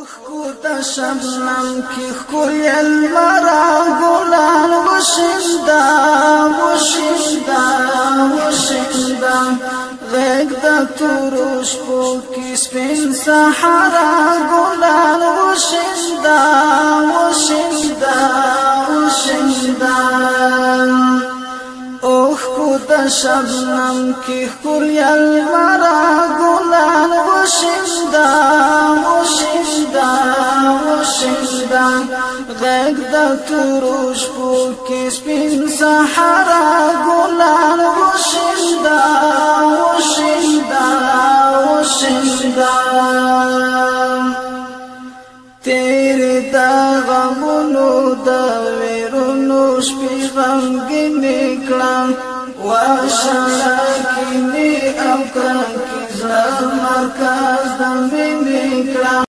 کوتا شبنم کی خوی المرا گلان وشندا وشندا وشندا غیگ دا تروش پو کی سپین سحرا گلان وشندا وشندا وشندا کوتا شبنم کی خوی المرا گلان وشندا وشندا وشندا غیگ دا تروش پو کی سپین سحرا گلان وشندا وشندا وشندا تیرے دا غمونو دا ویرونو شپی غمگی نکلا واشالا کی نی او کرن کی زلال مرکز دا می نکلا